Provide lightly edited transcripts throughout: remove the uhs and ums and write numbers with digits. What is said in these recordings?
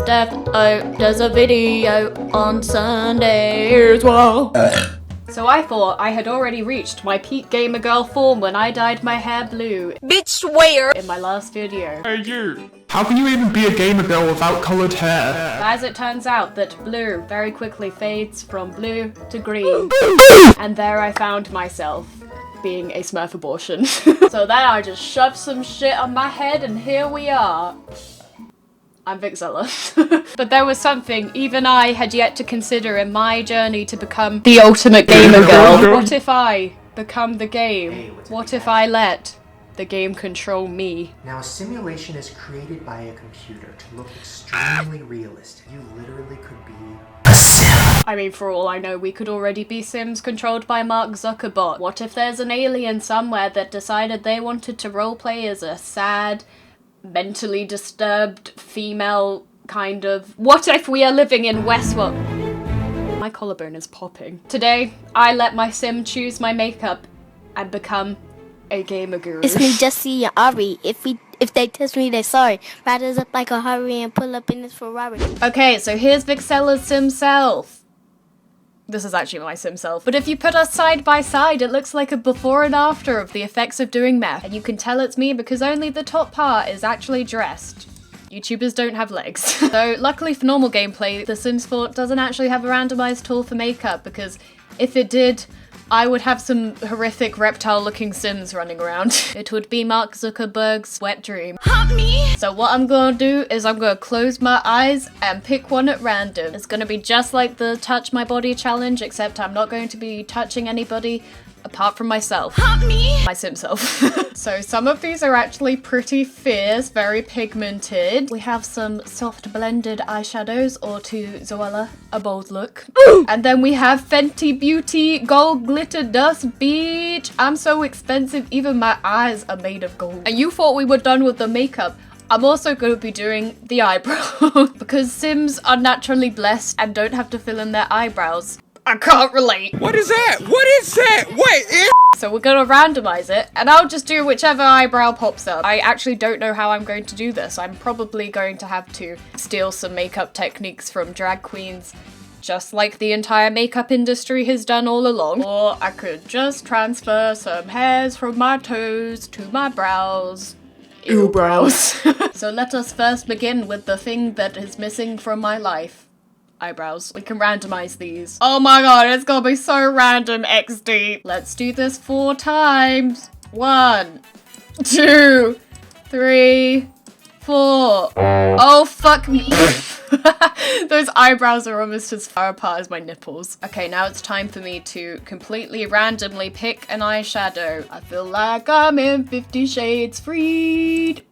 There's a video on Sunday as well. So I thought I had already reached my peak gamer girl form when I dyed my hair blue. Bitch, where? In my last video. Hey you! How can you even be a gamer girl without coloured hair? As it turns out that blue very quickly fades from blue to green. And there I found myself being a Smurf abortion. So then I just shoved some shit on my head and here we are. I'm Vixella. But there was something even I had yet to consider in my journey to become the ultimate gamer girl. What if I become the game? What if I let the game control me? Now a simulation is created by a computer to look extremely realistic. You literally could be a sim. I mean, for all I know, we could already be Sims controlled by Mark Zuckerberg. What if there's an alien somewhere that decided they wanted to roleplay as a sad, mentally disturbed female kind of... What if we are living in Westworld? My collarbone is popping. Today, I let my sim choose my makeup and become a gamer guru. It's me, Jesse and Ari. If they test me, they're sorry. Riders up like a hurry and pull up in this Ferrari. Okay, so here's Vixella's sim self. This is actually my sim self. But if you put us side by side, it looks like a before and after of the effects of doing meth. And you can tell it's me because only the top part is actually dressed. YouTubers don't have legs. So luckily for normal gameplay, The Sims 4 doesn't actually have a randomized tool for makeup because if it did, I would have some horrific reptile-looking Sims running around. It would be Mark Zuckerberg's wet dream. Help me! So what I'm gonna do is I'm gonna close my eyes and pick one at random. It's gonna be just like the touch my body challenge, except I'm not going to be touching anybody apart from myself. Help me! My sim self. So some of these are actually pretty fierce, very pigmented. We have some soft blended eyeshadows, or to Zoella, a bold look. Ooh! And then we have Fenty Beauty Gold Glitter Dust Beach. I'm so expensive, even my eyes are made of gold. And you thought we were done with the makeup. I'm also going to be doing the eyebrows because Sims are naturally blessed and don't have to fill in their eyebrows. I can't relate. What is that? What is that? Wait, So we're gonna randomize it, and I'll just do whichever eyebrow pops up. I actually don't know how I'm going to do this. I'm probably going to have to steal some makeup techniques from drag queens, just like the entire makeup industry has done all along. Or I could just transfer some hairs from my toes to my brows. Ew, brows. So let us first begin with the thing that is missing from my life. Eyebrows. We can randomize these. Oh my god, it's gonna be so random, XD. Let's do this 4 times. 1, 2, 3, 4. Oh, fuck me. Those eyebrows are almost as far apart as my nipples. Okay, now it's time for me to completely randomly pick an eyeshadow. I feel like I'm in 50 Shades Freed.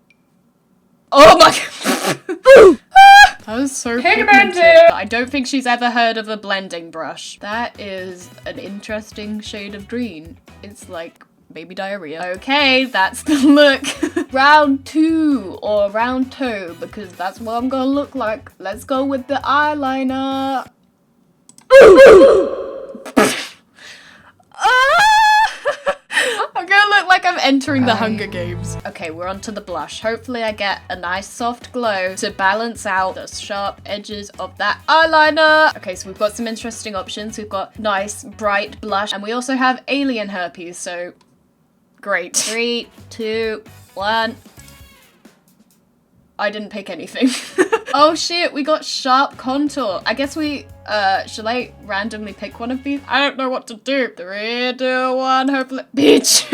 Oh my god. That was so pigmented. I don't think she's ever heard of a blending brush. That is an interesting shade of green. It's like baby diarrhea. Okay, that's the look. Round 2 or round 2 because that's what I'm gonna look like. Let's go with the eyeliner. I'm gonna look like I'm entering the Hunger Games. Okay, we're on to the blush. Hopefully I get a nice soft glow to balance out the sharp edges of that eyeliner. Okay, so we've got some interesting options. We've got nice bright blush and we also have alien herpes, so great. 3, 2, 1. I didn't pick anything. Oh shit, we got sharp contour. I guess we, should I randomly pick one of these? I don't know what to do. 3, 2, 1, hopefully. Bitch!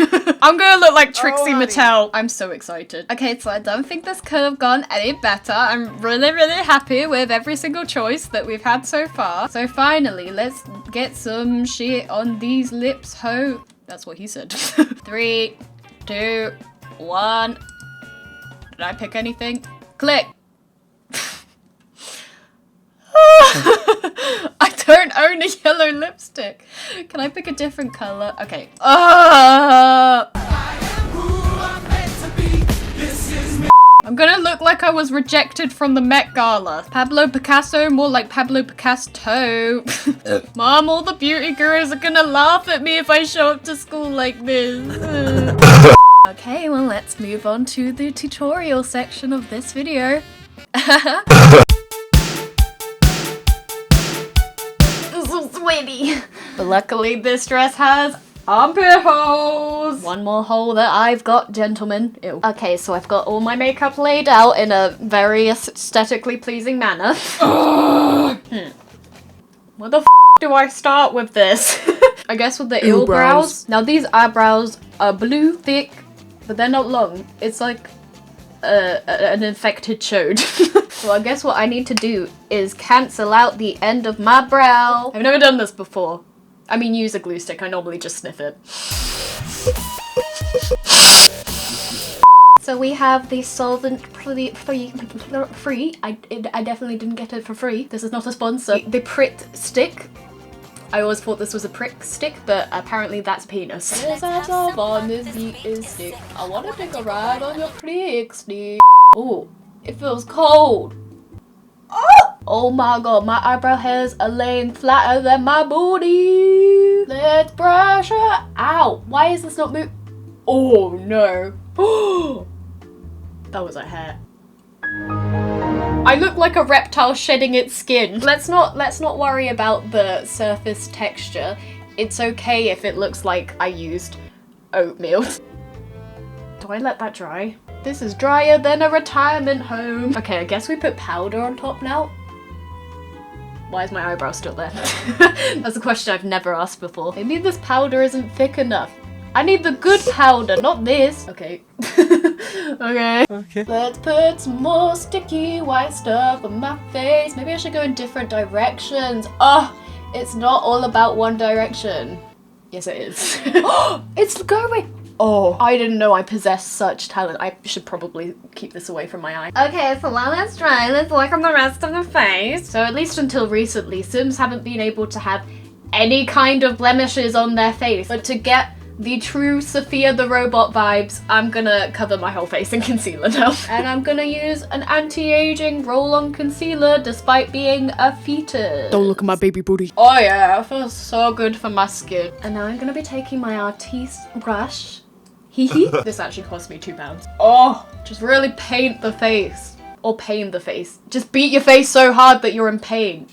I'm gonna look like Trixie Mattel. I'm so excited. Okay, so I don't think this could have gone any better. I'm really, really happy with every single choice that we've had so far. So finally, let's get some shit on these lips, ho. That's what he said. 3, 2, 1. Did I pick anything? Click. I don't own a yellow lipstick. Can I pick a different color? Okay. I'm gonna look like I was rejected from the Met Gala. Pablo Picasso, more like Pablo Picasso. Mom, all the beauty gurus are gonna laugh at me if I show up to school like this. Okay, well let's move on to the tutorial section of this video. baby. But luckily this dress has armpit holes. One more hole that I've got, gentlemen. Ew. Okay, so I've got all my makeup laid out in a very aesthetically pleasing manner. Where the f do I start with this? I guess with the ill brows. Now these eyebrows are blue, thick, but they're not long. It's like an infected chode. So I guess what I need to do is cancel out the end of my brow. I've never done this before. I mean, use a glue stick. I normally just sniff it. So we have the solvent free. I definitely didn't get it for free. This is not a sponsor. The prick stick. I always thought this was a prick stick, but apparently that's penis. On this beat is stick. I wanna take a ride on your prick stick. Oh, it feels cold. Oh my god, my eyebrow hairs are laying flatter than my booty. Let's brush her out. Why is this not moving? Oh no. That was a hair. I look like a reptile shedding its skin. Let's not worry about the surface texture. It's okay if it looks like I used oatmeal. Do I let that dry? This is drier than a retirement home. Okay, I guess we put powder on top now. Why is my eyebrow still there? That's a question I've never asked before. Maybe this powder isn't thick enough. I need the good powder, not this. Okay. Okay. Let's put some more sticky white stuff on my face. Maybe I should go in different directions. Oh, it's not all about one direction. Yes, it is. It's going. Oh, I didn't know I possessed such talent. I should probably keep this away from my eye. Okay, so while that's dry, let's work on the rest of the face. So at least until recently, Sims haven't been able to have any kind of blemishes on their face. But to get the true Sophia the Robot vibes, I'm gonna cover my whole face in concealer now. And I'm gonna use an anti-aging roll-on concealer despite being a fetus. Don't look at my baby booty. Oh yeah, it feels so good for my skin. And now I'm gonna be taking my artiste brush. This actually cost me £2. Oh, just really paint the face. Or pain the face. Just beat your face so hard that you're in pain.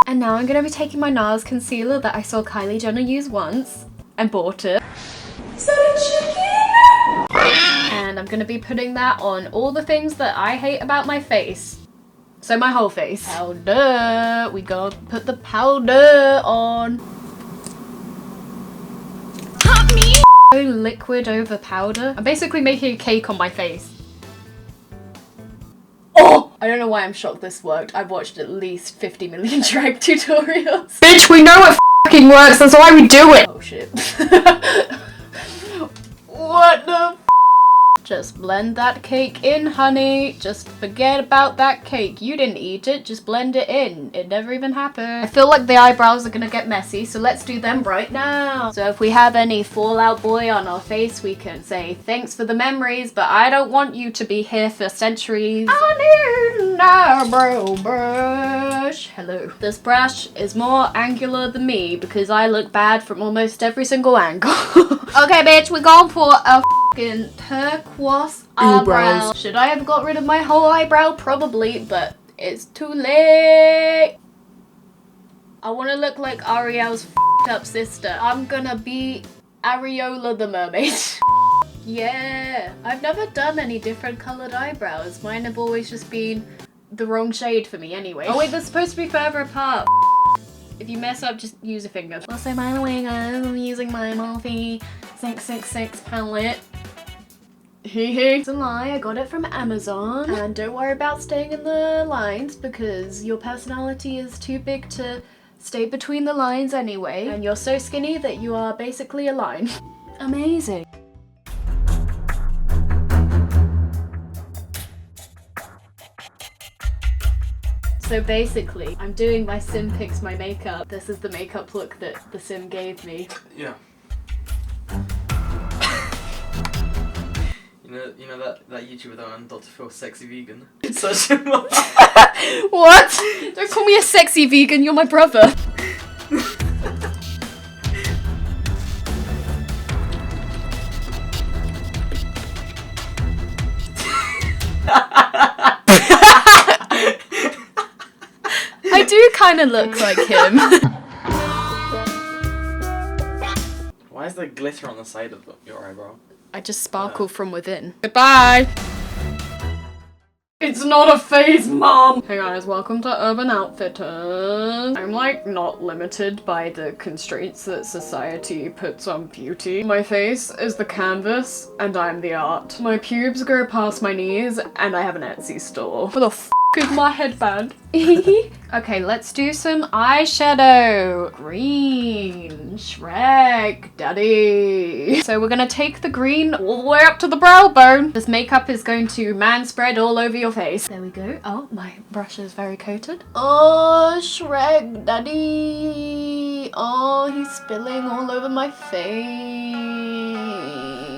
And now I'm gonna be taking my NARS concealer that I saw Kylie Jenner use once and bought it. So chicken! And I'm gonna be putting that on all the things that I hate about my face. So my whole face. Powder! We gotta put the powder on. Help me! Liquid over powder. I'm basically making a cake on my face. Oh! I don't know why I'm shocked this worked. I've watched at least 50 million drag tutorials. Bitch, we know it f***ing works, that's why we do it! Oh shit. What the f***? Just blend that cake in, honey. Just forget about that cake. You didn't eat it, just blend it in. It never even happened. I feel like the eyebrows are gonna get messy, so let's do them right now. So if we have any Fallout Boy on our face, we can say thanks for the memories, but I don't want you to be here for centuries. I need an eyebrow brush. Hello. This brush is more angular than me because I look bad from almost every single angle. Okay, bitch, we're going for a f***ing turquoise eyebrow. Should I have got rid of my whole eyebrow? Probably, but it's too late. I want to look like Ariel's f***ed up sister. I'm gonna be Ariola the mermaid. Yeah. I've never done any different coloured eyebrows. Mine have always just been the wrong shade for me anyway. Oh wait, they're supposed to be further apart. If you mess up, just use a finger. Also, by the way, guys, I'm using my Morphe 666 palette. It's a lie, I got it from Amazon. And don't worry about staying in the lines because your personality is too big to stay between the lines anyway. And you're so skinny that you are basically a line. Amazing. So basically, I'm doing my Sim Picks My Makeup. This is the makeup look that the Sim gave me. Yeah. You know that YouTuber that on Dr. Phil, Sexy Vegan? It's such a What? Don't call me a sexy vegan, you're my brother. I kind of look like him. Why is there glitter on the side of your eyebrow? I just sparkle from within. Goodbye! It's not a phase, Mom! Hey guys, welcome to Urban Outfitters. I'm like not limited by the constraints that society puts on beauty. My face is the canvas and I'm the art. My pubes go past my knees and I have an Etsy store. What the f is my headband? Okay, let's do some eyeshadow. Green, Shrek, Daddy. So we're gonna take the green all the way up to the brow bone. This makeup is going to man spread all over your face. There we go. Oh, my brush is very coated. Oh, Shrek, Daddy. Oh, he's spilling all over my face.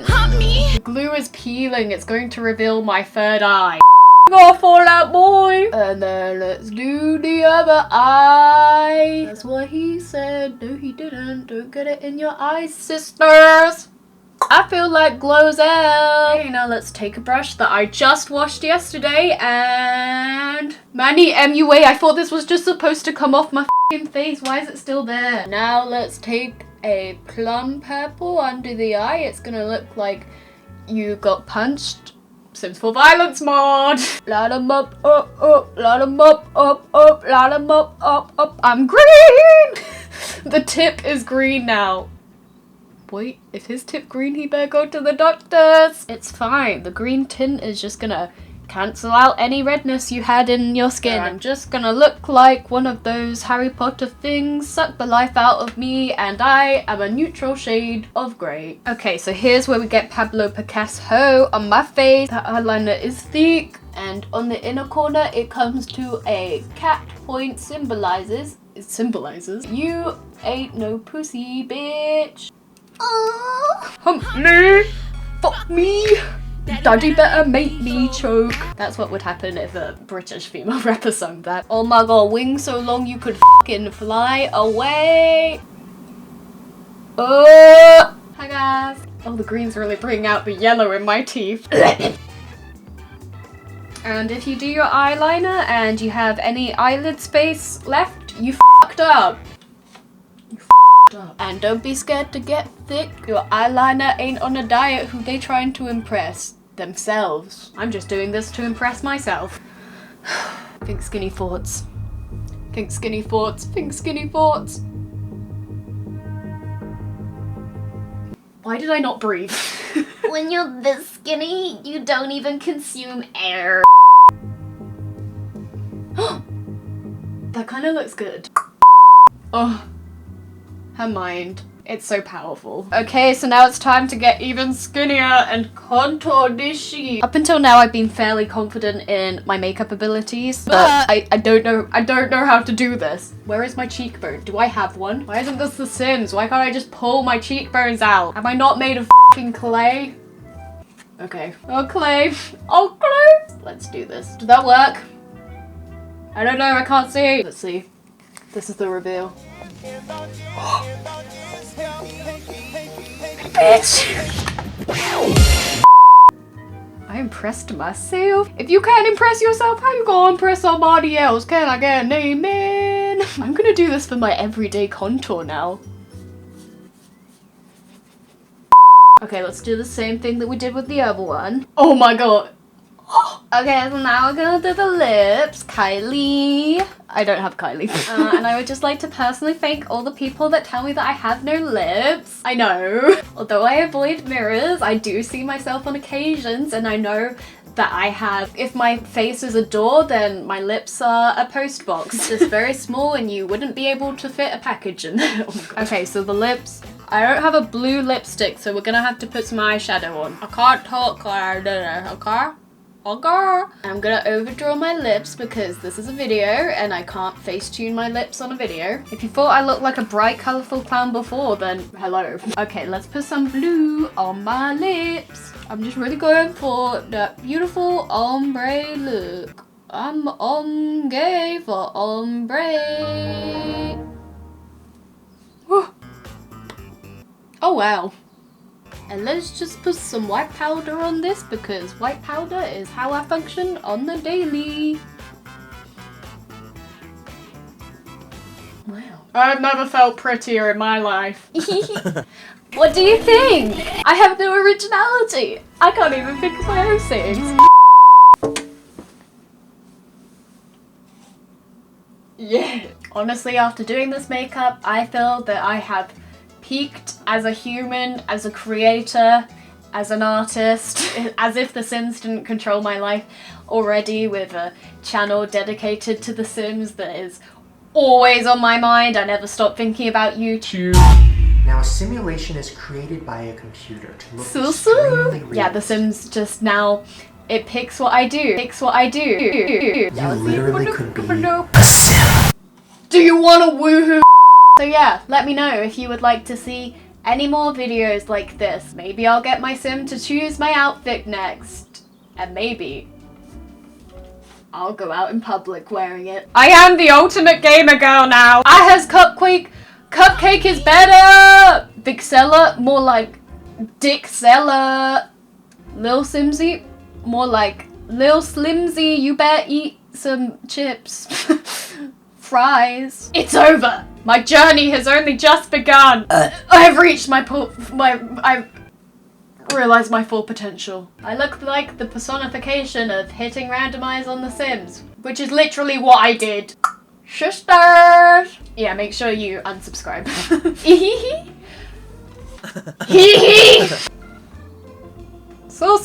Help me. The glue is peeling. It's going to reveal my third eye. Go for that boy. And then let's do the other eye. That's what he said. No, he didn't. Don't get it in your eyes, sisters. I feel like Glozell. Okay, now let's take a brush that I just washed yesterday and Manny MUA. I thought this was just supposed to come off my f***ing face. Why is it still there? Now let's take a plum purple under the eye. It's gonna look like you got punched. Sims for Violence mod. Light 'em up, up, light 'em up, light 'em up, up. I'm green. The tip is green now. Wait, if his tip green, he better go to the doctors. It's fine. The green tint is just gonna cancel out any redness you had in your skin. I'm just gonna look like one of those Harry Potter things, suck the life out of me, and I am a neutral shade of grey. Okay, so here's where we get Pablo Picasso on my face. That eyeliner is thick, and on the inner corner it comes to a cat point. It symbolizes you ain't no pussy, bitch. Hump me, fuck me. Daddy better make me choke. That's what would happen if a British female rapper sung that. Oh my god, wings so long you could fucking fly away. Oh, hi guys. Oh, the green's really bringing out the yellow in my teeth. And if you do your eyeliner and you have any eyelid space left, you fucked up. And don't be scared to get thick. Your eyeliner ain't on a diet. Who they trying to impress? Themselves. I'm just doing this to impress myself. Think skinny thoughts. Think skinny thoughts. Think skinny thoughts. Why did I not breathe? When you're this skinny, you don't even consume air. That kind of looks good. Oh. Her mind. It's so powerful. Okay, so now it's time to get even skinnier and contour this shit. Up until now, I've been fairly confident in my makeup abilities, but I don't know how to do this. Where is my cheekbone? Do I have one? Why isn't this The Sims? Why can't I just pull my cheekbones out? Am I not made of f***ing clay? Okay. Oh, clay. Oh, clay. Let's do this. Did that work? I don't know. I can't see. Let's see. This is the reveal. Bitch! I impressed myself. If you can't impress yourself, how you gonna impress somebody else? Can I get an amen? I'm gonna do this for my everyday contour now. Okay, let's do the same thing that we did with the other one. Oh my god. Okay, so now we're gonna do the lips. Kylie. I don't have Kylie. And I would just like to personally thank all the people that tell me that I have no lips. I know. Although I avoid mirrors, I do see myself on occasions, and I know that I have, if my face is a door, then my lips are a post box. It's very small and you wouldn't be able to fit a package in there. Okay, so the lips. I don't have a blue lipstick, so we're gonna have to put some eyeshadow on. I can't talk, okay? Okay. I'm gonna overdraw my lips because this is a video and I can't face-tune my lips on a video. If you thought I looked like a bright, colourful clown before, then hello. Okay, let's put some blue on my lips. I'm just really going for that beautiful ombre look. I'm gay for ombre. Oh wow. And let's just put some white powder on this because white powder is how I function on the daily. I've never felt prettier in my life. What do you think? I have no originality. I can't even think of my own sayings. Yeah. Honestly, after doing this makeup, I feel that I have peaked as a human, as a creator, as an artist, as if The Sims didn't control my life already, with a channel dedicated to The Sims that is always on my mind. I never stop thinking about YouTube. Now, a simulation is created by a computer to look extremely real. Yeah, The Sims just now, it picks what I do. You literally could be Do you want a woohoo? So yeah, let me know if you would like to see any more videos like this. Maybe I'll get my sim to choose my outfit next. And maybe I'll go out in public wearing it. I am the ultimate gamer girl now. I has Cupcake is better. Vixella, more like Dixella. Lil Simsy, more like Lil Slimsy. You better eat some chips. Fries. It's over. My journey has only just begun. I've reached I've realized my full potential. I look like the personification of hitting randomize on The Sims, which is literally what I did. Sisters! Yeah, make sure you unsubscribe. Hee hee! So.